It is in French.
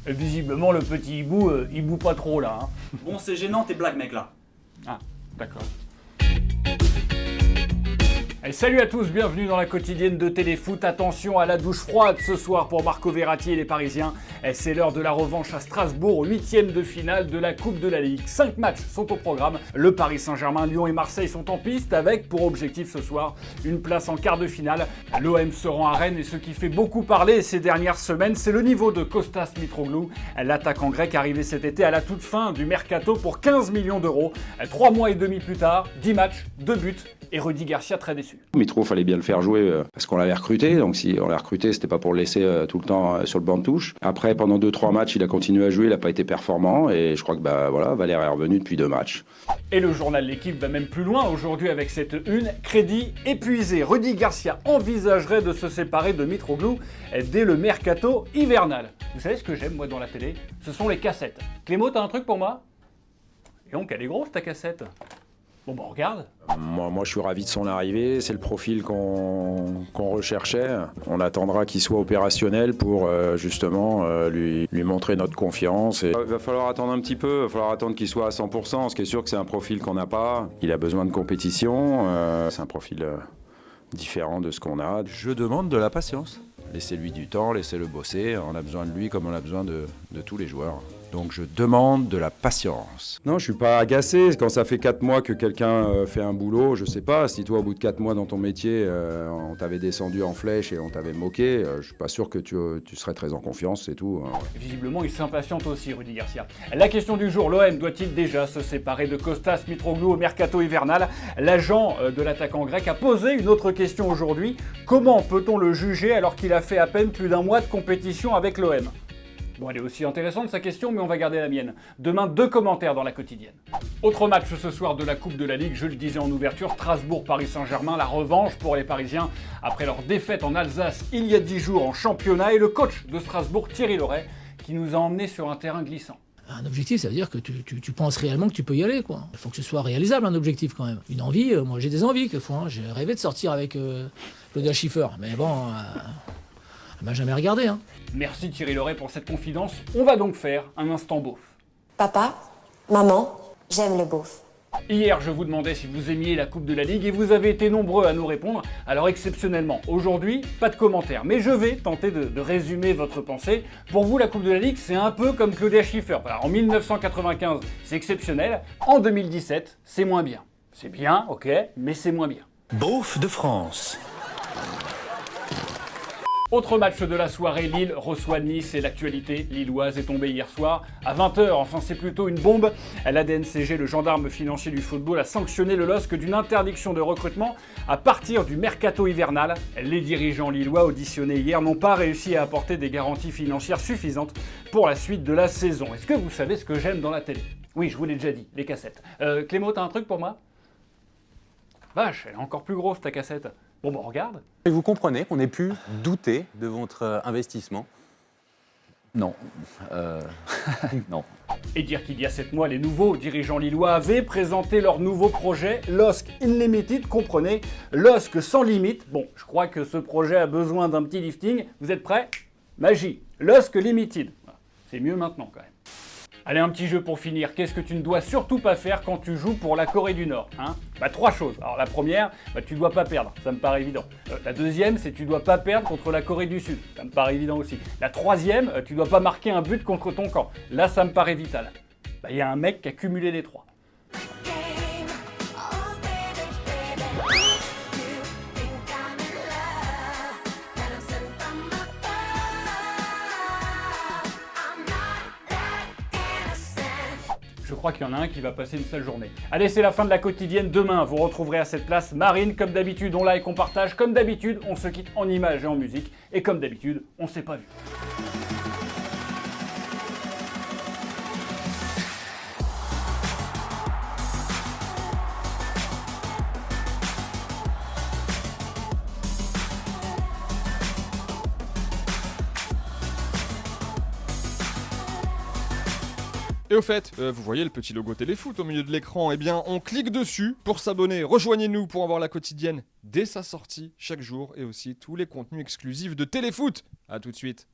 Visiblement, le petit hibou, il boue pas trop là. Hein. Bon, c'est gênant tes blagues, mec, là. Ah, d'accord. Et salut à tous, bienvenue dans la quotidienne de Téléfoot. Attention à la douche froide ce soir pour Marco Verratti et les Parisiens. Et c'est l'heure de la revanche à Strasbourg, 8e de finale de la Coupe de la Ligue. 5 matchs sont au programme. Le Paris Saint-Germain, Lyon et Marseille sont en piste avec pour objectif ce soir une place en quart de finale. L'OM se rend à Rennes et ce qui fait beaucoup parler ces dernières semaines, c'est le niveau de Kostas Mitroglou. L'attaquant grec arrivé cet été à la toute fin du mercato pour 15 millions d'euros. 3 mois et demi plus tard, 10 matchs, 2 buts et Rudy Garcia très déçu. Mitro, fallait bien le faire jouer parce qu'on l'avait recruté. Donc si on l'a recruté, c'était pas pour le laisser tout le temps sur le banc de touche. Après, pendant 2-3 matchs, il a continué à jouer, il n'a pas été performant. Et je crois que Valère est revenu depuis 2 matchs. Et le journal L'Équipe va même plus loin aujourd'hui avec cette une. Crédit épuisé. Rudy Garcia envisagerait de se séparer de Mitroglou dès le mercato hivernal. Vous savez ce que j'aime moi dans la télé? Ce sont les cassettes. Clément, t'as un truc pour moi? Et donc elle est grosse ta cassette. Bon bah regarde. Moi, je suis ravi de son arrivée. C'est le profil qu'on recherchait. On attendra qu'il soit opérationnel pour justement lui montrer notre confiance. Et il va falloir attendre un petit peu. Il va falloir attendre qu'il soit à 100%. Ce qui est sûr que c'est un profil qu'on n'a pas. Il a besoin de compétition. C'est un profil différent de ce qu'on a. Je demande de la patience. Laissez-lui du temps, laissez-le bosser. On a besoin de lui comme on a besoin de tous les joueurs. Donc je demande de la patience. Non, je suis pas agacé. Quand ça fait 4 mois que quelqu'un fait un boulot, je sais pas, si toi au bout de 4 mois dans ton métier, on t'avait descendu en flèche et on t'avait moqué, je suis pas sûr que tu serais très en confiance, c'est tout. Visiblement, il s'impatiente aussi, Rudy Garcia. La question du jour, l'OM doit-il déjà se séparer de Kostas Mitroglou au mercato hivernal? L'agent de l'attaquant grec a posé une autre question aujourd'hui. Comment peut-on le juger alors qu'il a fait à peine plus d'un mois de compétition avec l'OM? Bon, elle est aussi intéressante sa question, mais on va garder la mienne. Demain, 2 commentaires dans la quotidienne. Autre match ce soir de la Coupe de la Ligue, je le disais en ouverture, Strasbourg-Paris Saint-Germain, la revanche pour les Parisiens après leur défaite en Alsace il y a 10 jours en championnat et le coach de Strasbourg, Thierry Loret, qui nous a emmenés sur un terrain glissant. Un objectif, ça veut dire que tu penses réellement que tu peux y aller, quoi. Il faut que ce soit réalisable, un objectif, quand même. Une envie, moi j'ai des envies, quelquefois. J'ai rêvé de sortir avec Claudia Schiffer, mais bon... Elle m'a jamais regardé, hein. Merci Thierry Loret pour cette confidence. On va donc faire un instant beauf. Papa, maman, j'aime le beauf. Hier, je vous demandais si vous aimiez la Coupe de la Ligue et vous avez été nombreux à nous répondre. Alors exceptionnellement, aujourd'hui, pas de commentaires. Mais je vais tenter de résumer votre pensée. Pour vous, la Coupe de la Ligue, c'est un peu comme Claudia Schiffer. Alors, en 1995, c'est exceptionnel. En 2017, c'est moins bien. C'est bien, ok, mais c'est moins bien. Beauf de France. Autre match de la soirée, Lille reçoit Nice et l'actualité lilloise est tombée hier soir à 20h. Enfin, c'est plutôt une bombe. La DNCG, le gendarme financier du football, a sanctionné le LOSC d'une interdiction de recrutement à partir du mercato hivernal. Les dirigeants lillois auditionnés hier n'ont pas réussi à apporter des garanties financières suffisantes pour la suite de la saison. Est-ce que vous savez ce que j'aime dans la télé? Oui, je vous l'ai déjà dit, les cassettes. Clément, t'as un truc pour moi? Vache, elle est encore plus grosse ta cassette. Bon, bah regarde. Et vous comprenez qu'on ait pu douter de votre investissement? Non. Non. Et dire qu'il y a 7 mois, les nouveaux dirigeants lillois avaient présenté leur nouveau projet, LOSC Unlimited, comprenez, LOSC sans limite. Bon, je crois que ce projet a besoin d'un petit lifting. Vous êtes prêts? Magie, LOSC Limited. C'est mieux maintenant quand même. Allez, un petit jeu pour finir. Qu'est-ce que tu ne dois surtout pas faire quand tu joues pour la Corée du Nord, hein? 3 choses. Alors la première, tu dois pas perdre, ça me paraît évident. La deuxième, c'est tu dois pas perdre contre la Corée du Sud, ça me paraît évident aussi. La troisième, tu dois pas marquer un but contre ton camp. Là, ça me paraît vital. Il y a un mec qui a cumulé les 3. Je crois qu'il y en a un qui va passer une sale journée. Allez, c'est la fin de la quotidienne. Demain, vous retrouverez à cette place Marine. Comme d'habitude, on like, on partage. Comme d'habitude, on se quitte en images et en musique. Et comme d'habitude, on s'est pas vu. Et au fait, vous voyez le petit logo Téléfoot au milieu de l'écran? Eh bien, on clique dessus pour s'abonner. Rejoignez-nous pour avoir la quotidienne dès sa sortie chaque jour et aussi tous les contenus exclusifs de Téléfoot. A tout de suite.